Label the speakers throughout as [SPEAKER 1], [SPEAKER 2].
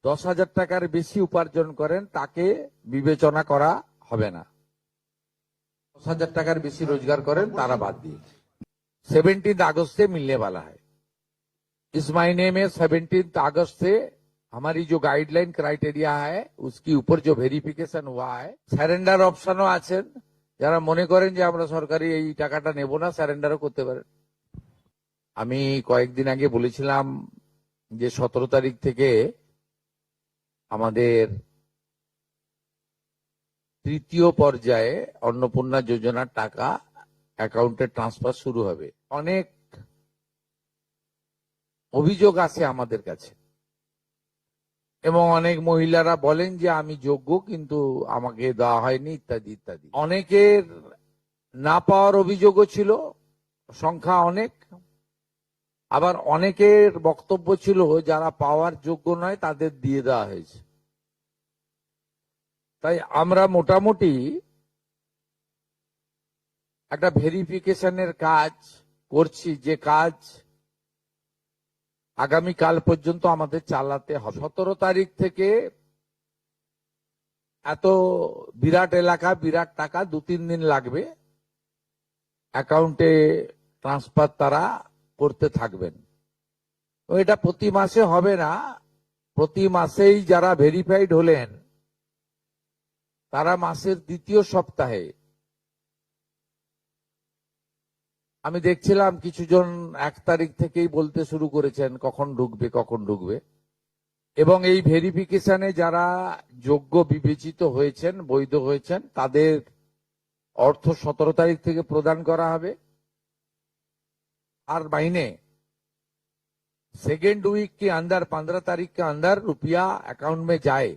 [SPEAKER 1] 10,000 টাকার বেশি উপার্জন করেন তাকে বিবেচনা করা হবে না। 10,000 টাকার বেশি रोजगार करें तारा बात दी। 17 अगस्त से मिलने वाला है। इस महीने में 17 अगस्त से हमारी जो गाइडलाइन क्राइटेरिया है उसके ऊपर जो वेरिफिकेशन हुआ है, सरेंडार অপশনও আছেন। যারা মনে করেন যে আমরা সরকারি এই টাকাটা নেব না, সারেন্ডারও করতে পারেন। আমি কয়েকদিন আগে বলেছিলাম যে 17 তারিখ থেকে আমাদের তৃতীয় পর্যায়ে অন্নপূর্ণা যোজনার টাকা অ্যাকাউন্টে ট্রান্সফার শুরু হবে। অনেক অভিযোগ আসে আমাদের কাছে এবং অনেক মহিলারা বলেন যে আমি যোগ্য কিন্তু আমাকে দেওয়া হয়নি ইত্যাদি ইত্যাদি। অনেকের না পাওয়ার অভিযোগও ছিল, সংখ্যা অনেক। আবার অনেকের বক্তব্য ছিল যারা পাওয়ার যোগ্য নয় তাদের দিয়ে দেওয়া হয়েছে। তাই আমরা মোটামুটি একটা ভেরিফিকেশনের কাজ করছি, যে কাজ আগামী কাল পর্যন্ত আমাদের চালাতে হবে। 17 তারিখ থেকে এত বিরাট এলাকা বিরাট টাকা 2-3 দিন লাগবে অ্যাকাউন্টে ট্রান্সফার তারা করতে থাকবেন। এটা প্রতি মাসে হবে না, প্রতি মাসেই যারা ভেরিফাইড হলেন তারা মাসের দ্বিতীয় সপ্তাহে, আমি দেখছিলাম কিছুজন 1 তারিখ থেকেই বলতে শুরু করেছেন কখন ঢুকবে কখন ঢুকবে। এবং এই ভেরিফিকেশনে যারা যোগ্য বিবেচিত হয়েছেন, বৈধ হয়েছেন, তাদের অর্থ 17 তারিখ থেকে প্রদান করা হবে। আর महीने सेकेंड वीक के अंदर 15 तारीख के अंदर रुपया अकाउंट में जाए,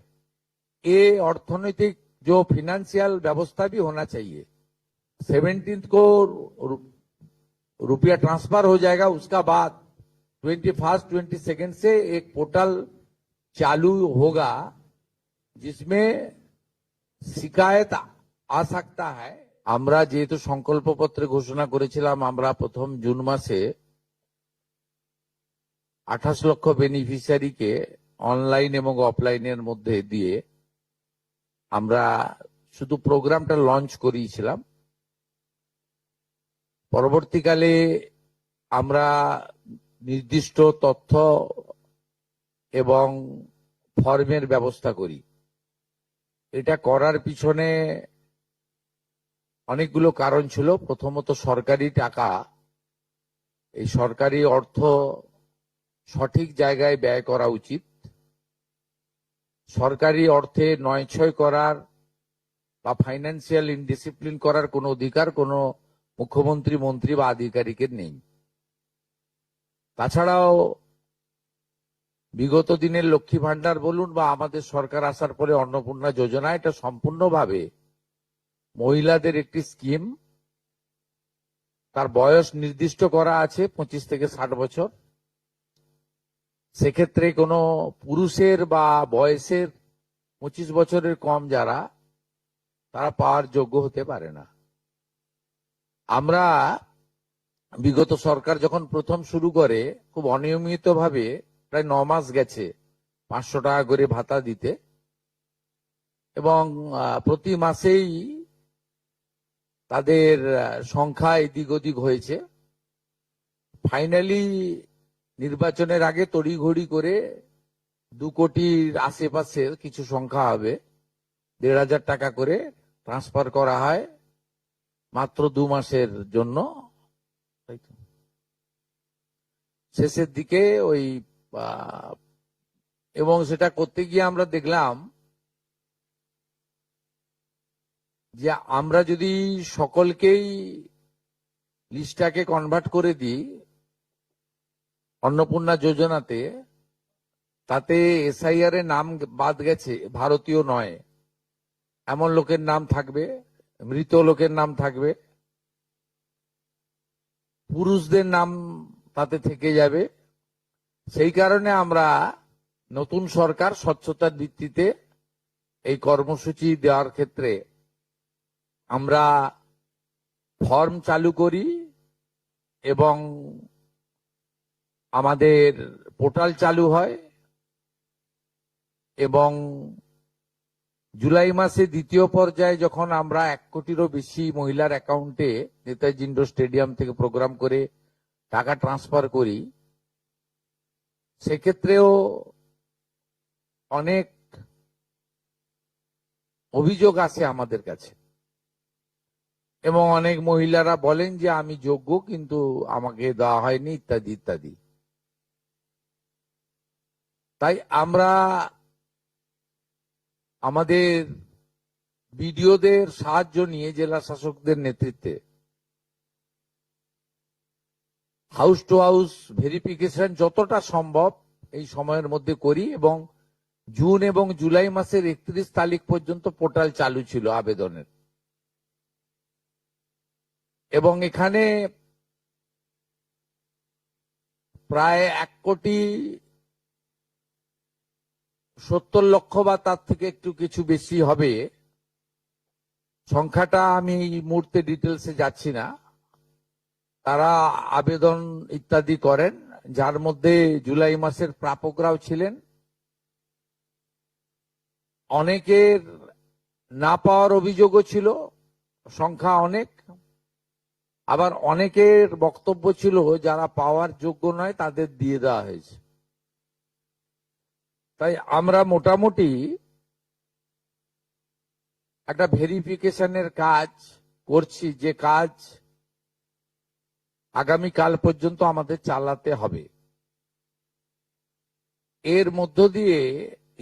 [SPEAKER 1] ये अर्थनैतिक जो फिनेंशियल व्यवस्था भी होना चाहिए। 17 को रुपया ट्रांसफर हो जाएगा, उसका बाद 21, 22 से एक पोर्टल चालू होगा जिसमें शिकायत आ सकता है। আমরা যেহেতু সংকল্পপত্রে ঘোষণা করেছিলাম আমরা প্রথম জুন মাসে 28 লক্ষ বেনিফিশিয়ারিকে অনলাইন এবং অফলাইনের মধ্যে দিয়ে আমরা শুধু প্রোগ্রামটা লঞ্চ করিয়েছিলাম। পরবর্তীকালে আমরা নির্দিষ্ট তথ্য এবং ফর্মের ব্যবস্থা করি। এটা করার পিছনে অনেকগুলো কারণ ছিল। প্রথমত সরকারি টাকা, এই সরকারি অর্থ সঠিক জায়গায় ব্যয় করা উচিত। সরকারি অর্থে নয়ছয় করার বা ফাইন্যান্সিয়াল ইনডিসিপ্লিন করার কোনো অধিকার কোনো মুখ্যমন্ত্রী, মন্ত্রী বা আধিকারিকের নেই। তাছাড়াও বিগত দিনের লক্ষ্মী ভান্ডার বলুন বা আমাদের সরকার আসার পরে অন্নপূর্ণা যোজনা, এটা সম্পূর্ণভাবে মহিলাদের একটি স্কিম। তার বয়স নির্দিষ্ট করা আছে 25 থেকে 60 বছর। সেক্ষেত্রে কোনো পুরুষের বা বয়সের 25 বছরের কম যারা, তারা পাওয়ার যোগ্য হতে পারে না। আমরা বিগত সরকার যখন প্রথম শুরু করে খুব অনিয়মিতভাবে প্রায় 9 মাস গেছে 500 টাকা করে ভাতা দিতে, এবং প্রতি মাসেই তাদের সংখ্যা এদিক ওদিক হয়েছে। ফাইনালি নির্বাচনের আগে তড়িঘড়ি করে 2 কোটির আশেপাশের কিছু সংখ্যা হবে, 1,500 টাকা করে ট্রান্সফার করা হয় মাত্র 2 মাসের জন্য। শেষের দিকে ওই এবং সেটা করতে গিয়ে আমরা দেখলাম যে আমরা যদি সকলকেই লিস্টটাকে কনভার্ট করে দিই অন্নপূর্ণা যোজনাতে, তাতে এসআইআর এর নাম বাদ গেছে, ভারতীয় নয় এমন লোকের নাম থাকবে, মৃত লোকের নাম থাকবে, পুরুষদের নাম তাতে থেকে যাবে। সেই কারণে আমরা নতুন সরকার স্বচ্ছতার ভিত্তিতে এই কর্মসূচি দেওয়ার ক্ষেত্রে আমরা ফর্ম চালু করি এবং আমাদের পোর্টাল চালু হয়। এবং জুলাই মাসে দ্বিতীয় পর্যায়ে যখন আমরা 1 কোটিরও বেশি মহিলার অ্যাকাউন্টে নেতাজি ইন্ডোর স্টেডিয়াম থেকে প্রোগ্রাম করে টাকা ট্রান্সফার করি, সেক্ষেত্রেও অনেক অভিযোগ আসে আমাদের কাছে এবং অনেক মহিলারা বলেন যে আমি যোগ্য কিন্তু আমাকে দেওয়া হয়নি ইত্যাদি ইত্যাদি। তাই আমরা আমাদের বিডিওদের সাহায্য নিয়ে জেলা শাসকদের নেতৃত্বে হাউস টু হাউস ভেরিফিকেশন যতটা সম্ভব এই সময়ের মধ্যে করি এবং জুন এবং জুলাই মাসের 31 তারিখ পর্যন্ত পোর্টাল চালু ছিল আবেদনের। এবং এখানে প্রায় 1,70,00,000 বা তার থেকে একটু কিছু বেশি হবে, সংখ্যাটা আমি এই মুহূর্তে ডিটেলসে যাচ্ছি না, তারা আবেদন ইত্যাদি করেন, যার মধ্যে জুলাই মাসের প্রাপকরাও ছিলেন। অনেকের না পাওয়ার অভিযোগও ছিল, সংখ্যা অনেক। আবার অনেকের বক্তব্য ছিল যারা পাওয়ার যোগ্য নয় তাদের দিয়ে দেওয়া হয়েছে। তাই আমরা মোটামুটি একটা ভেরিফিকেশনের কাজ করছি, যে কাজ আগামীকাল পর্যন্ত আমাদের চালাতে হবে। এর মধ্য দিয়ে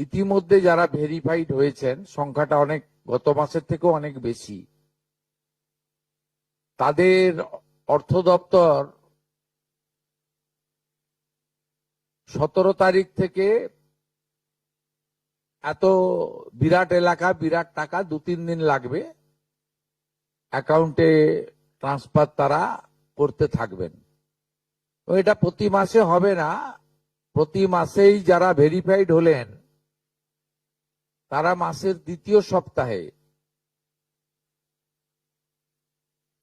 [SPEAKER 1] ইতিমধ্যে যারা ভেরিফাইড হয়েছেন, সংখ্যাটা অনেক গত মাসের থেকেও অনেক বেশি, তাদের অর্থ দপ্তর 17 তারিখ থেকে এত বিরাট এলাকা বিরাট টাকা 2-3 দিন লাগবে অ্যাকাউন্টে ট্রান্সফার তারা করতে থাকবেন। তো এটা প্রতি মাসে হবে না, প্রতি মাসেই যারা ভেরিফাইড হলেন তারা মাসের দ্বিতীয় সপ্তাহে,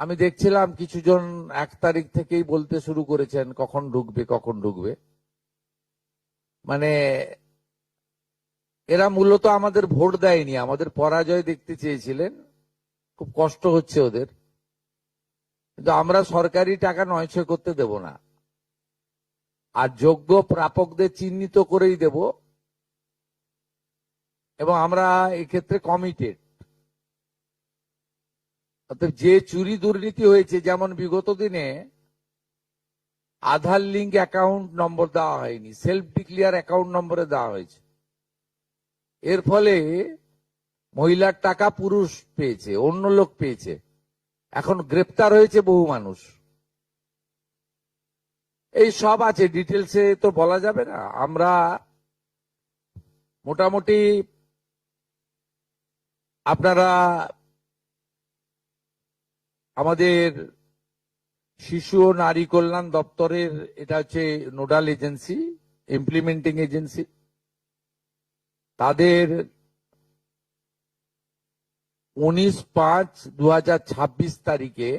[SPEAKER 1] আমি দেখছিলাম কিছুজন 1 তারিখ থেকেই বলতে শুরু করেছেন কখন ঢুকবে কখন ঢুকবে। মানে এরা মূলত আমাদের ভোট দেয়নি, আমাদের পরাজয় দেখতে চেয়েছিলেন, খুব কষ্ট হচ্ছে ওদের। কিন্তু আমরা সরকারি টাকা নয়ছয় করতে দেব না, আর যোগ্য প্রাপকদের চিহ্নিত করেই দেব এবং আমরা এক্ষেত্রে কমিটেড। অর্থাৎ যে চুরি দুর্নীতি হয়েছে, যেমন বিগত দিনে আধার লিঙ্ক অ্যাকাউন্ট নম্বর দেওয়া হয়নি, সেলফ ডিক্লিয়ার অ্যাকাউন্ট নম্বরে দেওয়া হয়েছে, এর ফলে মহিলার টাকা পুরুষ পেয়েছে, অন্য লোক পেয়েছে, এখন গ্রেপ্তার হয়েছে বহু মানুষ। এই সব আছে, ডিটেলসে তো বলা যাবে না। আমরা মোটামুটি আপনারা আমাদের শিশু ও নারী কল্যাণ দপ্তরের, এটা হচ্ছে নোডাল এজেন্সি, ইমপ্লিমেন্টিং এজেন্সি, তাদের 19/5/2026 তারিখে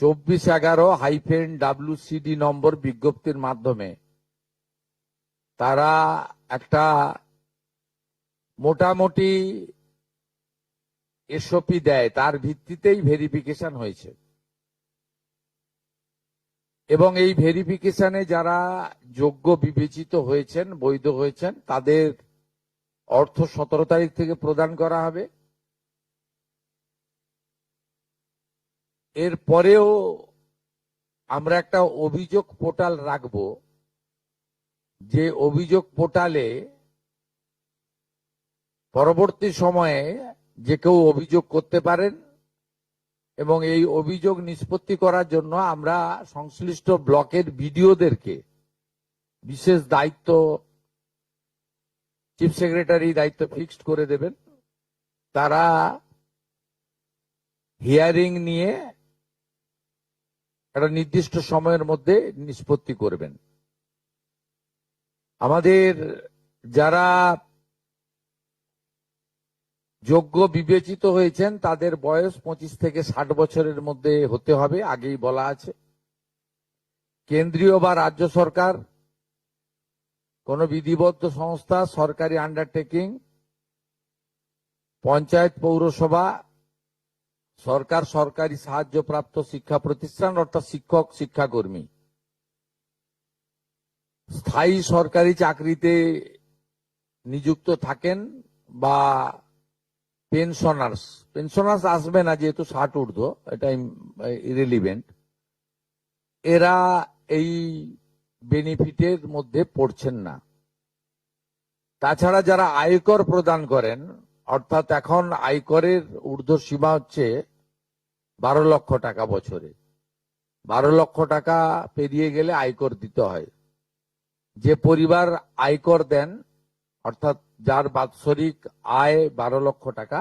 [SPEAKER 1] 2411-WCD নম্বর বিজ্ঞপ্তির মাধ্যমে তারা একটা মোটামুটি এসওপি দেয়, তার ভিত্তিতেই ভেরিফিকেশন হয়েছে। এবং এই ভেরিফিকেশনে যারা যোগ্য বিবেচিত হয়েছেন, বৈধ হয়েছেন, তাদের অর্থ 17 তারিখ থেকে প্রদান করা হবে। এরপরেও আমরা একটা অভিযোগ পোর্টাল রাখব, যে অভিযোগ পোর্টালে পরবর্তী সময়ে যে কেউ অভিযোগ করতে পারেন এবং এই অভিযোগ নিষ্পত্তি করার জন্য আমরা সংশ্লিষ্ট ব্লকের বিডিওদেরকে বিশেষ দায়িত্ব, চিফ সেক্রেটারি দায়িত্ব ফিক্সড করে দেবেন। তারা হিয়ারিং নিয়ে একটা নির্দিষ্ট সময়ের মধ্যে নিষ্পত্তি করবেন। আমাদের যারা যোগ্য বিবেচিত হয়েছেন তাদের বয়স 25 থেকে 60 বছরের মধ্যে হতে হবে, আগেই বলা আছে। কেন্দ্রীয় বা রাজ্য সরকার কোন বিধিবদ্ধ সংস্থা, সরকারি আন্ডারটেকিং, পঞ্চায়েত, পৌরসভা, সরকার, সরকারি সাহায্যপ্রাপ্ত শিক্ষা প্রতিষ্ঠান অর্থাৎ শিক্ষক, শিক্ষাকর্মী, স্থায়ী সরকারি চাকরিতে নিযুক্ত থাকেন বা পেনশনার্স আসবে না যেহেতু 60 ঊর্ধ্ব, এটা ইরেলিভেন্ট, এরা এই বেনিফিটের মধ্যে পড়ছেন না। তাছাড়া যারা আয়কর প্রদান করেন, অর্থাৎ এখন আয়করের ঊর্ধ্ব সীমা হচ্ছে 12 লক্ষ টাকা বছরে, 12 লক্ষ টাকা পেরিয়ে গেলে আয়কর দিতে হয়। যে পরিবার আয়কর দেন, অর্থাৎ যার বাৎসরিক আয় 12 লক্ষ টাকা,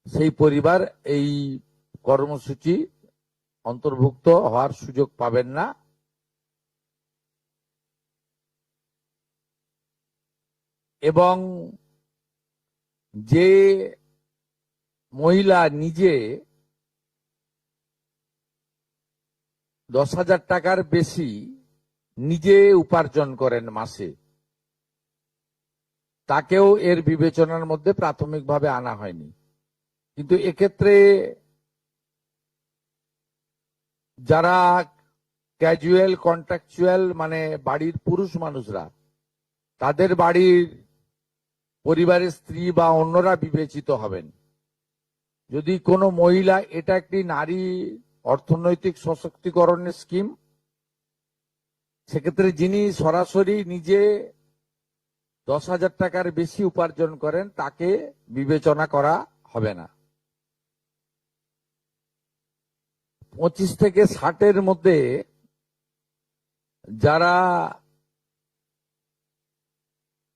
[SPEAKER 1] সেই পরিবার এই কর্মসূচি অন্তর্ভুক্ত হওয়ার সুযোগ পাবেন না। এবং যে মহিলা নিজে 10,000 টাকার বেশি নিজে উপার্জন করেন মাসে, তাকেও এর বিবেচনার মধ্যে প্রাথমিকভাবে আনা হয়নি। কিন্তু এক্ষেত্রে যারা ক্যাজুয়াল, কন্ট্রাকচুয়াল, মানে বাড়ির পুরুষ মানুষরা, তাদের বাড়ির পরিবারের স্ত্রী বা অন্যরা বিবেচিত হবেন। যদি কোনো মহিলা, এটা একটি নারী অর্থনৈতিক সশক্তিকরণের স্কিম, সেক্ষেত্রে যিনি সরাসরি নিজে 10,000 টাকার বেশি উপার্জন করেন তাকে বিবেচনা করা হবে না। 25 থেকে 60-এর মধ্যে যারা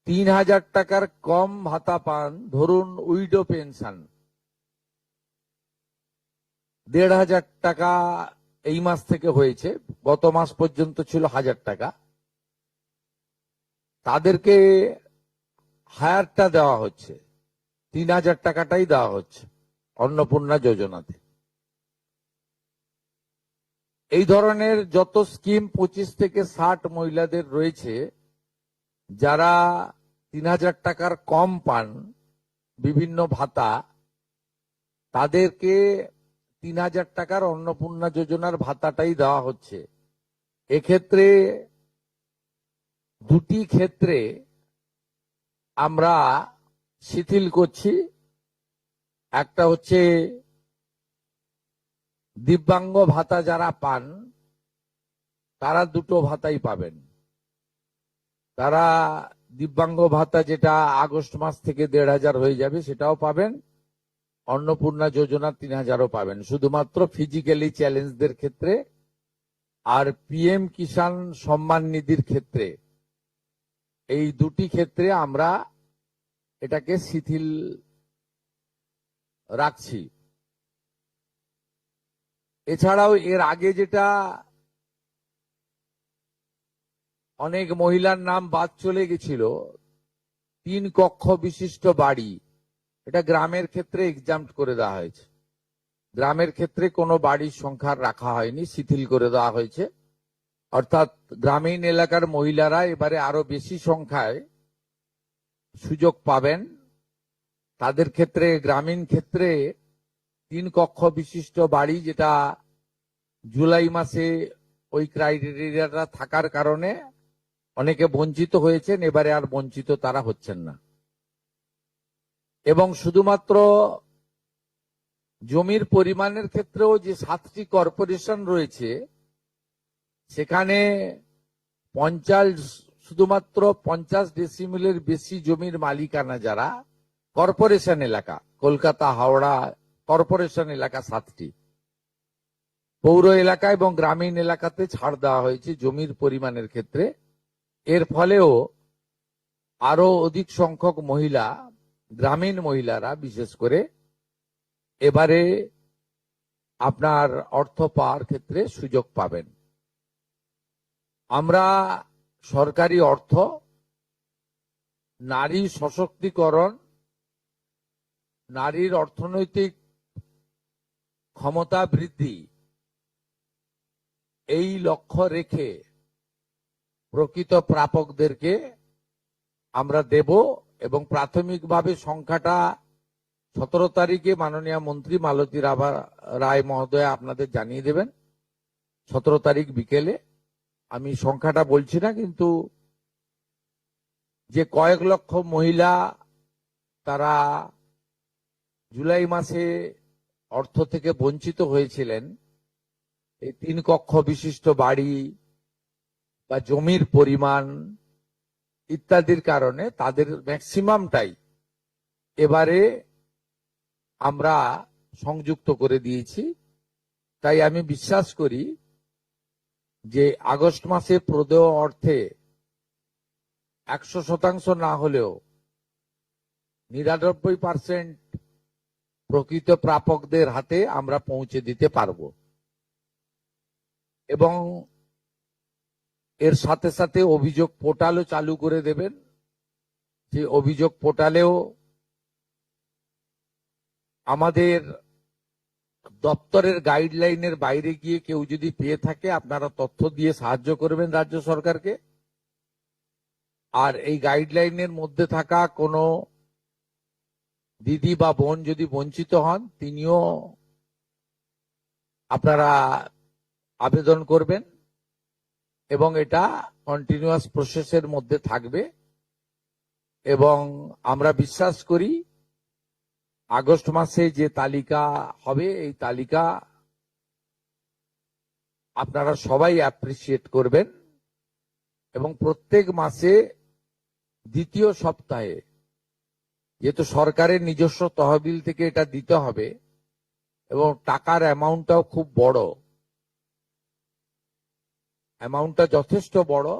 [SPEAKER 1] 3,000 টাকার কম ভাতা পান, ধরুন উইডো পেনশন 1,500 টাকা এই মাস থেকে হয়েছে, গত মাস পর্যন্ত ছিল 1,000 টাকা, তাদেরকে হায়ারটা দেওয়া হচ্ছে, 3,000 টাকাটাই দেওয়া হচ্ছে অন্নপূর্ণা যোজনাতে। এই ধরনের যত স্কিম 25 থেকে 60 মহিলাদের রয়েছে, যারা 3,000 টাকার কম পান বিভিন্ন ভাতা, তাদেরকে 3,000 টাকার অন্নপূর্ণা যোজনার ভাতাটাই দেওয়া হচ্ছে। এক্ষেত্রে দুটি ক্ষেত্রে আমরা শিথিল করছি। একটা হচ্ছে দিব্যাঙ্গ ভাতা যারা পান, তারা দুটো ভাতাই পাবেন। তারা দিব্যাঙ্গ ভাতা যেটা আগস্ট মাস থেকে 1,500 হয়ে যাবে সেটাও পাবেন, অন্নপূর্ণা যোজনা 3,000ও পাবেন, শুধুমাত্র ফিজিক্যালি চ্যালেঞ্জদের ক্ষেত্রে। আর পিএম কিষাণ সম্মান নিধির ক্ষেত্রে, এই দুটি ক্ষেত্রে আমরা এটাকে শিথিল রাখছি। এছাড়াও এর আগে যেটা অনেক মহিলার নাম বাদ চলে গেছিল, 3 কক্ষ বিশিষ্ট বাড়ি, এটা গ্রামের ক্ষেত্রে এক্সাম্পট করে দেওয়া হয়েছে। গ্রামের ক্ষেত্রে কোনো বাড়ির সংখ্যা রাখা হয়নি, শিথিল করে দেওয়া হয়েছে। অর্থাৎ গ্রামীণ এলাকার মহিলারা এবারে আরো বেশি সংখ্যায় সুযোগ পাবেন। তাদের ক্ষেত্রে, গ্রামীণ ক্ষেত্রে 3 কক্ষ বিশিষ্ট বাড়ি, যেটা জুলাই মাসে ওই ক্রাইটেরিয়াটা থাকার কারণে অনেকে বঞ্চিত হয়েছেন, এবারে আর বঞ্চিত তারা হচ্ছেন না। এবং শুধুমাত্র জমির পরিমাণের ক্ষেত্রেও যে 7টি কর্পোরেশন রয়েছে, সেখানে শুধুমাত্র 50 ডেসিমেলের বেশি জমির মালিকানা যারা কর্পোরেশন এলাকা, কলকাতা, হাওড়া কর্পোরেশন এলাকা 7টি, পৌর এলাকা এবং গ্রামীণ এলাকাতে ছাড় দেওয়া হয়েছে জমির পরিমাণের ক্ষেত্রে। এর ফলেও আরো অধিক সংখ্যক মহিলা, গ্রামীণ মহিলারা বিশেষ করে, এবারে আপনার অর্থ পাওয়ার ক্ষেত্রে সুযোগ পাবেন। আমরা সরকারি অর্থ, নারী সশক্তিকরণ, নারীর অর্থনৈতিক ক্ষমতা বৃদ্ধি, এই লক্ষ্য রেখে প্রকৃত প্রাপকদেরকে আমরা দেব এবং প্রাথমিকভাবে সংখ্যাটা 17 তারিখে মাননীয় মন্ত্রী মালতী রায় মহোদয় আপনাদের জানিয়ে দেবেন। 17 তারিখ বিকেলে। আমি সংখ্যাটা বলছি না, কিন্তু যে কয়েক লক্ষ মহিলা তারা জুলাই মাসে অর্থ থেকে বঞ্চিত হয়েছিলেন, এই 3 কক্ষ বিশিষ্ট বাড়ি বা জমির পরিমাণ ইত্যাদির কারণে তাদের ম্যাক্সিমামটাই এবারে আমরা সংযুক্ত করে দিয়েছি। তাই আমি বিশ্বাস করি যে আগস্ট মাসে প্রদেয় অর্থে 100% না হলেও 99% প্রকৃত প্রাপকদের হাতে আমরা পৌঁছে দিতে পারব। এবং এর সাথে সাথে অভিযোগ পোর্টালও চালু করে দেবেন। যে অভিযোগ পোর্টালেও আমাদের দপ্তরের গাইডলাইনের বাইরে গিয়ে কেউ যদি পেয়ে থাকে আপনারা তথ্য দিয়ে সাহায্য করবেন রাজ্য সরকারকে। আর এই গাইডলাইনের মধ্যে থাকা কোনো দিদি বা বোন যদি বঞ্চিত হন, তিনিও আপনারা আবেদন করবেন এবং এটা কন্টিনিউয়াস প্রসেসের মধ্যে থাকবে। এবং আমরা বিশ্বাস করি আগস্ট মাসে যে তালিকা হবে, এই তালিকা আপনারা সবাই অ্যাপ্রিসিয়েট করবেন এবং প্রত্যেক মাসে দ্বিতীয় সপ্তাহে, যেহেতু সরকারের নিজস্ব তহবিল থেকে এটা দিতে হবে এবং টাকার অ্যামাউন্টটাও খুব বড়, অ্যামাউন্টটা যথেষ্ট বড়।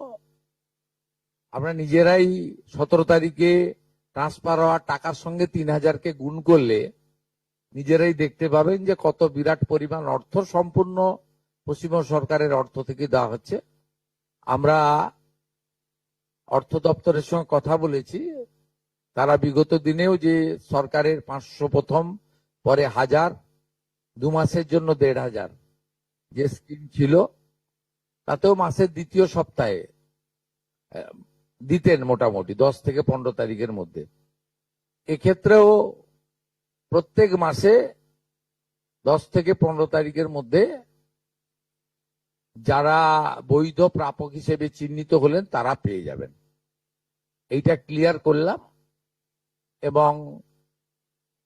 [SPEAKER 1] আমরা নিজেরাই 17 তারিখে ট্রান্সফার হওয়া টাকার সঙ্গে 3000কে গুণ করলে নিজেরাই দেখতে পাবেন যে কত বিরাট পরিমাণ অর্থ সম্পূর্ণ পশ্চিমবঙ্গ সরকারের অর্থ থেকে দেওয়া হচ্ছে। আমরা অর্থ দপ্তরের সঙ্গে কথা বলেছি, তারা বিগত দিনেও যে সরকারের 500 প্রথম, পরে 1000, 2 মাসের জন্য 1500 যে স্কিম ছিল, তাতেও মাসের দ্বিতীয় সপ্তাহে দিতেন মোটামুটি 10 থেকে 15 তারিখের মধ্যে। এক্ষেত্রেও প্রত্যেক মাসে 10 থেকে 15 তারিখের মধ্যে যারা বৈধ প্রাপক হিসেবে চিহ্নিত হলেন তারা পেয়ে যাবেন। এইটা ক্লিয়ার করলাম এবং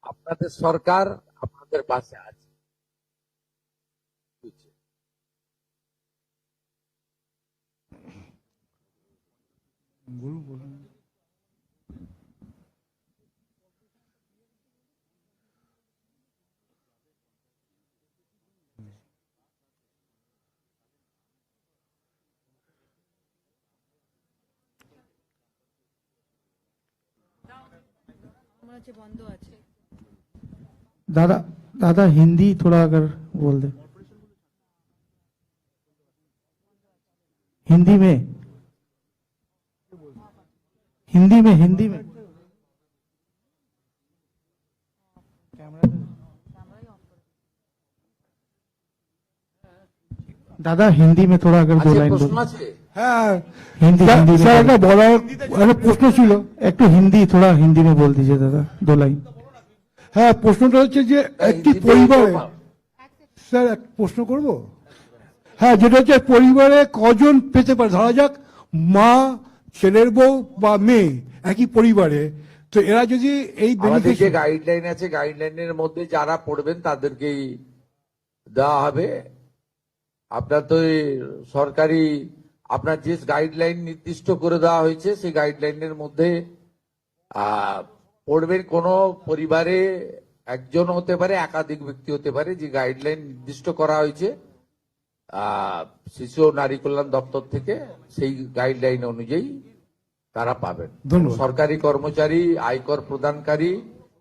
[SPEAKER 1] আপনাদের সরকার আপনাদের পাশে আছে।
[SPEAKER 2] बंद আছে।
[SPEAKER 3] दादा दादा हिंदी थोड़ा अगर बोल दे, हिंदी में हिंदी में हिंदी में दादा हिंदी में थोड़ा अगर 2 লাইন
[SPEAKER 1] প্রশ্ন
[SPEAKER 3] बोल।
[SPEAKER 1] আছে?
[SPEAKER 4] হ্যাঁ
[SPEAKER 3] हिंदी हिंदी
[SPEAKER 4] স্যার একটা
[SPEAKER 3] में
[SPEAKER 4] বলার একটা প্রশ্ন ছিল।
[SPEAKER 3] एक तो हिंदी थोड़ा हिंदी में बोल दीजिए दादा 2 লাইন।
[SPEAKER 4] হ্যাঁ প্রশ্নটা হচ্ছে যে একটি
[SPEAKER 1] হিন্দিতে
[SPEAKER 4] পরিবারে,
[SPEAKER 1] তো-
[SPEAKER 4] স্যার এক প্রশ্ন করব। হ্যাঁ, যেটা হচ্ছে পরিবারে কজন পেতে পারে, ধরা যাক মা, ছেলের বউ বা মেয়ে একই পরিবারে, তো এরা যদি এই
[SPEAKER 1] আমাদের যে
[SPEAKER 4] বেনিফিশিয়ারি,
[SPEAKER 1] গাইডলাইন আছে গাইডলাইনের মধ্যে যারা পড়বেন তাদেরকেই দেওয়া হবে। আপনার তো এই সরকারি আপনার যে গাইডলাইন নির্দিষ্ট করে দেওয়া হয়েছে সেই গাইডলাইনের মধ্যে পড়বেন। কোন পরিবারে একজন হতে পারে, একাধিক ব্যক্তি হতে পারে, যে গাইডলাইন নির্দিষ্ট করা হয়েছে শিশু ও নারী কল্যাণ দপ্তর থেকে, সেই গাইডলাইন অনুযায়ী তারা পাবেন।
[SPEAKER 4] ধন্যবাদ।
[SPEAKER 1] সরকারি কর্মচারী, আয়কর প্রদানকারী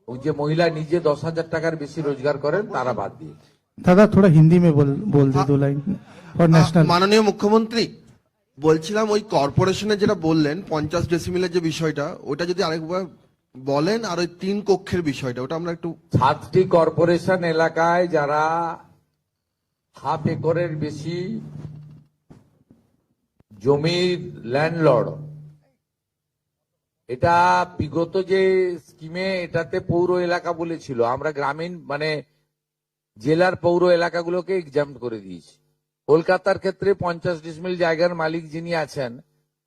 [SPEAKER 1] ও যে মহিলা নিজে 10,000 টাকার বেশি রোজগার করেন তারা বাদ দিয়ে।
[SPEAKER 3] दादा थोड़ा हिंदी में बोल दे 2 লাইন और नेशनल।
[SPEAKER 5] মাননীয় মুখ্যমন্ত্রী, বলছিলাম ওই কর্পোরেশনে যেটা বললেন 50 ডেসিমিলের যে বিষয়টা, ওটা যদি আরেকবার বলেন, আর ওই 3 কক্ষের বিষয়টা, ওটা আমরা একটু।
[SPEAKER 1] 7টি কর্পোরেশন এলাকায় যারা হাফ একরের বেশি জমির ল্যান্ডলর্ড, এটা বিগত যে স্কিমে এটাতে পৌর এলাকা বলেছিল, আমরা গ্রামীণ মানে জেলার পৌর এলাকাগুলোকে এক্সাম করে দিয়েছি। কলকাতার ক্ষেত্রে 50 ডিসমিল জায়গার মালিক যিনি আছেন,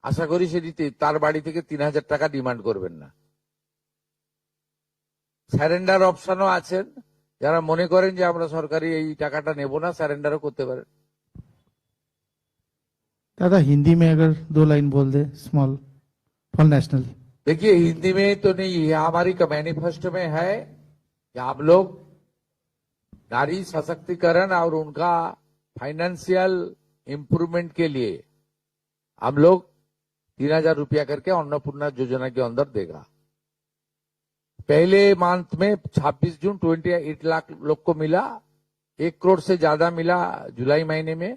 [SPEAKER 1] আশা করি সেটিতে তার বাড়ি থেকে 3,000 টাকা ডিমান্ড করবেন না। স্যারেন্ডার অপশনও আছেন, যারা মনে করেন যে আমরা সরকারি এই টাকাটা নেব না, স্যারেন্ডারও করতে পারেন।
[SPEAKER 3] दादा हिंदी में अगर 2 लाइन बोल दे स्मॉल फॉर नेशनल।
[SPEAKER 1] देखिए हिंदी में तो नहीं है, हमारी मैनिफेस्टो में है कि आप लोग नारी सशक्तिकरण और उनका फाइनेंशियल इम्प्रूवमेंट के लिए हम लोग 3,000 रुपया करके अन्नपूर्णा योजना के अंदर देगा। पहले मंथ में 26 जून 28 लाख लोग को मिला, 1 करोड़ से ज्यादा मिला जुलाई महीने में।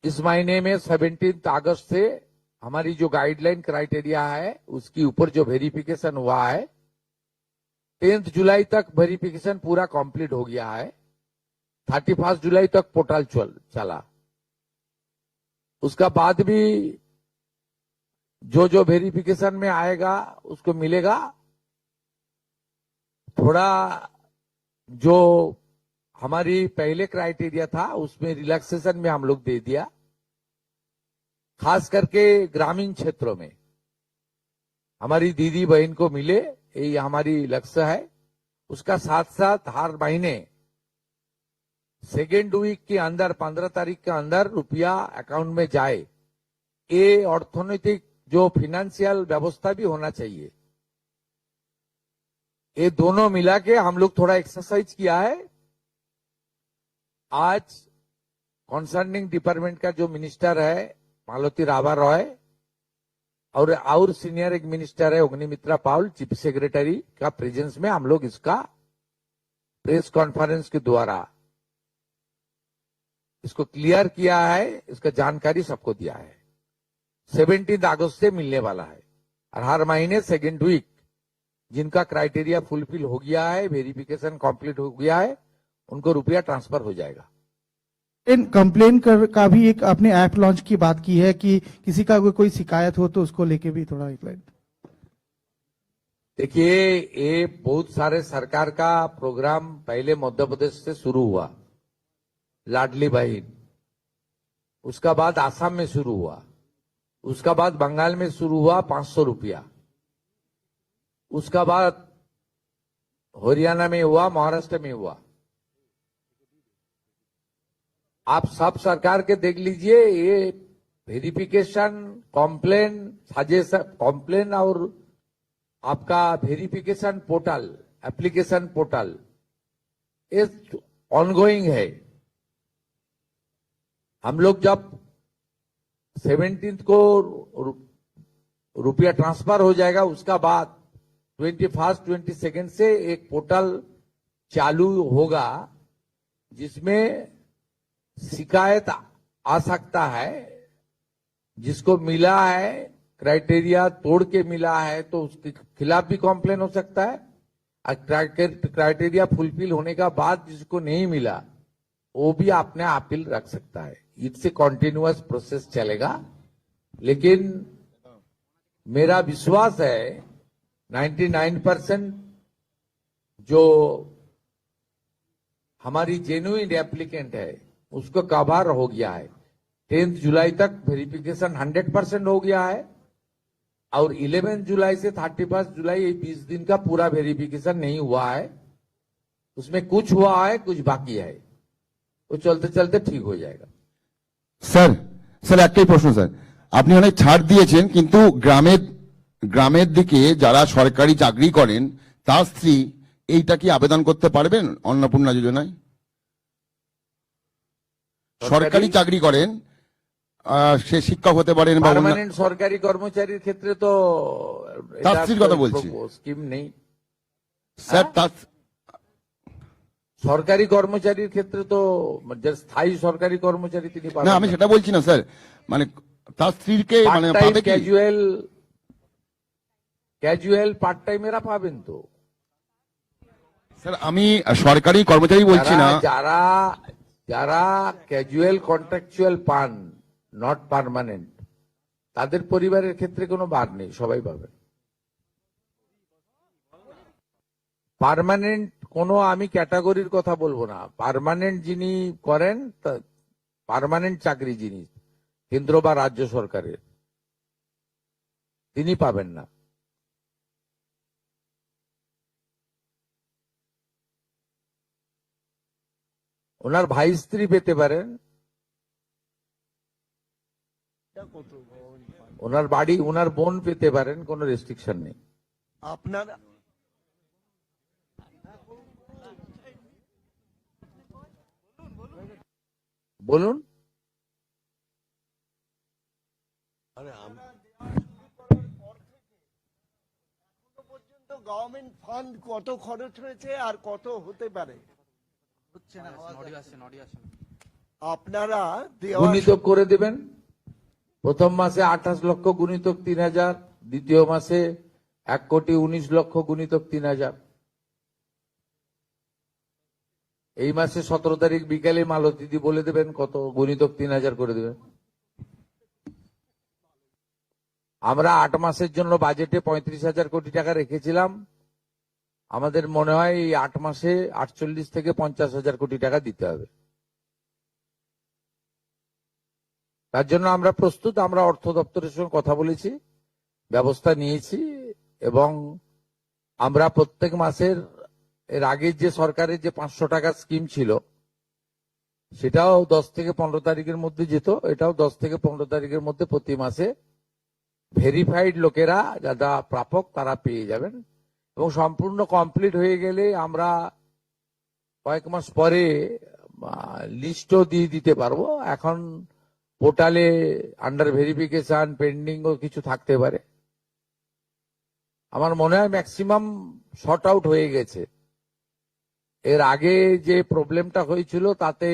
[SPEAKER 1] इस महीने में 17 अगस्त से हमारी जो गाइडलाइन क्राइटेरिया है उसके ऊपर जो वेरिफिकेशन हुआ है, 10 जुलाई तक वेरिफिकेशन पूरा कंप्लीट हो गया है। 31 जुलाई तक पोर्टल चला। उसका बाद भी जो वेरिफिकेशन में आएगा उसको मिलेगा। थोड़ा जो हमारी पहले क्राइटेरिया था उसमें रिलैक्सेशन में हम लोग दे दिया, खास करके ग्रामीण क्षेत्रों में हमारी दीदी बहन को मिले, यही हमारी लक्ष्य है। उसका साथ साथ हर महीने 2nd वीक के अंदर 15 तारीख के अंदर रुपया अकाउंट में जाए, ये अर्थनैतिक जो फाइनेंशियल व्यवस्था भी होना चाहिए। ये दोनों मिला के हम लोग थोड़ा एक्सरसाइज किया है। आज कंसर्निंग डिपार्टमेंट का जो मिनिस्टर है मालती राभा रॉय और सीनियर एक मिनिस्टर है अग्निमित्रा पाउल, चीफ सेक्रेटरी का प्रेजेंस में हम लोग इसका प्रेस कॉन्फ्रेंस के द्वारा इसको क्लियर किया है, इसका जानकारी सबको दिया है। 17 अगस्त से मिलने वाला है और हर महीने 2nd वीक जिनका क्राइटेरिया फुलफिल हो गया है, वेरिफिकेशन कंप्लीट हो गया है, उनको रुपया ट्रांसफर हो जाएगा।
[SPEAKER 3] कंप्लेन का भी एक आपने ऐप लॉन्च की बात की है कि किसी का कोई शिकायत हो तो उसको लेके भी थोड़ा एक लाइन।
[SPEAKER 1] देखिए ये बहुत सारे सरकार का प्रोग्राम पहले मध्य प्रदेश से शुरू हुआ, लाडली बहन, उसका बाद आसाम में शुरू हुआ, उसका बाद बंगाल में शुरू हुआ 500 रुपया, उसका बाद हरियाणा में हुआ, महाराष्ट्र में हुआ। आप सब सरकार के देख लीजिए, ये वेरिफिकेशन कॉम्प्लेन सजेशन कॉम्प्लेन और आपका वेरिफिकेशन पोर्टल एप्लीकेशन पोर्टल ये ऑनगोइंग है। हम लोग जब 17 को रुपया ट्रांसफर हो जाएगा, उसका बाद 21 22 से एक पोर्टल चालू होगा जिसमें शिकायत आ सकता है। जिसको मिला है क्राइटेरिया तोड़ के मिला है तो उसके खिलाफ भी कॉम्प्लेन हो सकता है, और क्राइटेरिया फुलफिल होने का बाद जिसको नहीं मिला वो भी अपने अपील रख सकता है। इससे कॉन्टिन्यूअस प्रोसेस चलेगा। लेकिन मेरा विश्वास है 99% जो हमारी जेन्युइन एप्लीकेंट है उसको कवर हो गया है। 10 जुलाई तक वेरिफिकेशन 100% हो गया है और 11 जुलाई से 31 जुलाई ये 20 दिन का पूरा वेरिफिकेशन नहीं हुआ है। उसमें कुछ हुआ है, कुछ बाकी है, वो चलते चलते ठीक हो जाएगा।
[SPEAKER 2] স্যার স্যার একটাই প্রশ্ন স্যার, আপনি অনেক ছাড় দিয়েছেন কিন্তু গ্রামের দিকে যারা সরকারি চাকরি করেন তার স্ত্রী এইটা কি আবেদন করতে পারবেন অন্নপূর্ণা যোজনায়? সরকারি চাকরি করেন, সে শিক্ষক হতে পারেন বা
[SPEAKER 1] পার্মানেন্ট সরকারি কর্মচারীর ক্ষেত্রে তো
[SPEAKER 2] তার স্ত্রীর কথা বলছি
[SPEAKER 1] স্কিম নেই
[SPEAKER 2] স্যার। তার
[SPEAKER 1] সরকারি কর্মচারীর ক্ষেত্রে তো যে স্থায়ী সরকারি কর্মচারী তিনি
[SPEAKER 2] না, আমি সেটা বলছি না স্যার, মানে তার স্ত্রীকে মানে পাবে কি?
[SPEAKER 1] ক্যাজুয়াল পার্ট টাইমেরা পাবেন তো
[SPEAKER 2] স্যার। আমি সরকারি কর্মচারী বলছি না,
[SPEAKER 1] যারা যারা ক্যাজুয়াল কন্ট্রাকচুয়াল পান নট পার্মানেন্ট তাদের পরিবারের ক্ষেত্রে কোনো বার নেই, সবাই পাবেন। পার্মানেন্ট কোনো আমি ক্যাটাগরির কথা বলবো না, পার্মানেন্ট যিনি করেন, পার্মানেন্ট চাকরি যিনি কেন্দ্র বা রাজ্য সরকারের, তিনি পাবেন না। ওনার ভাই স্ত্রী পেতে পারেন, ওনার বাড়ি, ওনার বোন পেতে পারেন, কোনো রেস্ট্রিকশন নেই।
[SPEAKER 6] আপনার
[SPEAKER 1] বলুন।
[SPEAKER 6] পর্যন্ত গভর্নমেন্ট ফান্ড কত খরচ হয়েছে আর কত হতে পারে আপনারা দেওয়া
[SPEAKER 1] গুণিতক করে দেবেন। প্রথম মাসে 28 লক্ষ গুণিতক 3000, দ্বিতীয় মাসে 1,19,00,000 গুণিতক 3000। এই মাসে 17 তারিখ বিকালে মালতীদি বলে দেবেন কত গুণিতক 3000 করে দেবেন। আমরা 8 মাসের জন্য বাজেটে 35,000 কোটি টাকা রেখেছিলাম। আমাদের মনে হয় এই 8 মাসে 48 থেকে 50,000 কোটি টাকা দিতে হবে। তার জন্য আমরা প্রস্তুত, আমরা অর্থ দপ্তরের সঙ্গে কথা বলেছি, ব্যবস্থা নিয়েছি, এবং আমরা প্রত্যেক মাসের, এর আগের যে সরকারের যে 500 টাকার স্কিম ছিল সেটাও 10 থেকে 15 তারিখের মধ্যে যেত, এটাও 10 থেকে 15 তারিখের মধ্যে প্রতি মাসে ভেরিফাইড লোকেরা যারা প্রাপক তারা পেয়ে যাবেন, এবং সম্পূর্ণ কমপ্লিট হয়ে গেলে আমরা কয়েক মাস পরে লিস্টও দিয়ে দিতে পারবো। এখন পোর্টালে আন্ডার ভেরিফিকেশন পেন্ডিং ও কিছু থাকতে পারে। আমার মনে হয় ম্যাক্সিমাম শর্ট আউট হয়ে গেছে। এর আগে যে প্রবলেমটা হয়েছিল তাতে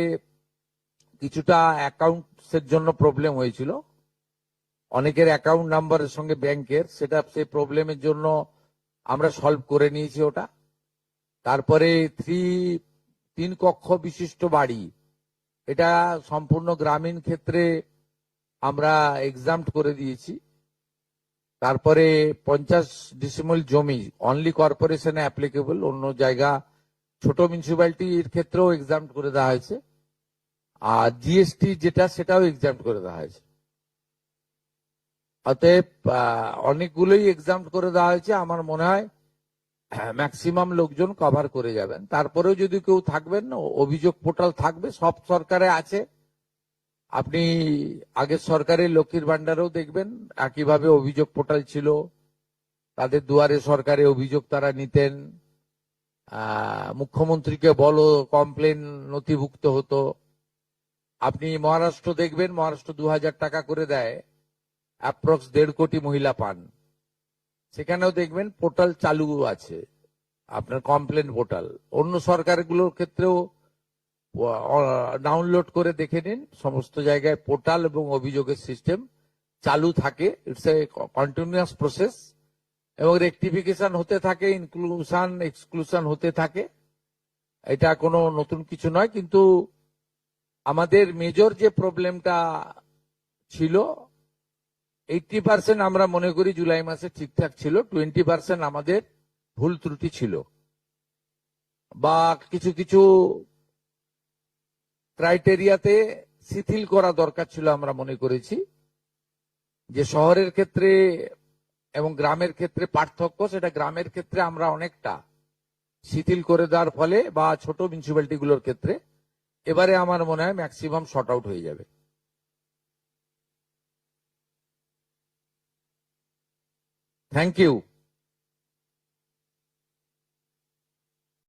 [SPEAKER 1] কিছুটা অ্যাকাউন্টসের জন্য প্রবলেম হয়েছিল, অনেকের অ্যাকাউন্ট নাম্বারের সঙ্গে ব্যাংকের, সেটা সেই প্রবলেমের জন্য আমরা সলভ করে নিয়েছি ওটা। তারপরে 3 কক্ষ বিশিষ্ট বাড়ি, এটা সম্পূর্ণ গ্রামীণ ক্ষেত্রে আমরা এক্সাম্পট করে দিয়েছি। তারপরে 50 ডিসিমল জমি অনলি কর্পোরেশনে অ্যাপ্লিকেবল, অন্য জায়গা ছোট মিউনিসিপ্যালিটির ক্ষেত্রেও এক্সাম্পট করে দেওয়া হয়েছে। আর জিএসটি যেটা সেটাও এক্সাম্পট করে দেওয়া হয়েছে। অতএব অনেকগুলোই এক্সাম্পট করে দেওয়া হয়েছে। আমার মনে হয় ম্যাক্সিমাম লোকজন কভার করে যাবেন। তারপরেও যদি কেউ থাকবেন, অভিযোগ পোর্টাল থাকবে, সব সরকারে আছে। আপনি আগের সরকারের লক্ষ্মীর ভান্ডারেও দেখবেন একইভাবে অভিযোগ পোর্টাল ছিল, তাদের দুয়ারে সরকারে অভিযোগ তারা নিতেন, মুখ্যমন্ত্রীকে বলো কমপ্লেন নথিভুক্ত হতো। আপনি মহারাষ্ট্র দেখবেন, মহারাষ্ট্র 2000 টাকা করে দেয়, অ্যাপ্রক্স 1.5 কোটি মহিলা পান। সেখানেও দেখবেন পোর্টাল চালু আছে, আপনার কমপ্লেন পোর্টাল। অন্য সরকারগুলোর ক্ষেত্রেও ডাউনলোড করে দেখে নিন, সমস্ত জায়গায় পোর্টাল এবং অভিযোগের সিস্টেম চালু থাকে। ইটস এ কন্টিনিউয়াস প্রসেস, এবং রেকটিফিকেশন হতে থাকে, ইনক্লুশন এক্সক্লুশন হতে থাকে। এটা কোনো নতুন কিছু নয়, কিন্তু আমাদের মেজর যে প্রবলেমটা ছিল 80% আমরা মনে করি জুলাই মাসে ঠিকঠাক ছিল, 20% আমাদের ভুল ত্রুটি ছিল, বা কিছু কিছু ক্রাইটেরিয়াতে শিথিল করা দরকার ছিল। আমরা মনে করেছি যে শহরের ক্ষেত্রে এবং গ্রামের ক্ষেত্রে পার্থক্য, সেটা গ্রামের ক্ষেত্রে আমরা অনেকটা শিথিল করে দেওয়ার ফলে, বা ছোট মিউনিসিপ্যালিটি গুলোর ক্ষেত্রে এবারে আমার মনে হয় ম্যাক্সিমাম শর্ট আউট হয়ে যাবে। Thank you.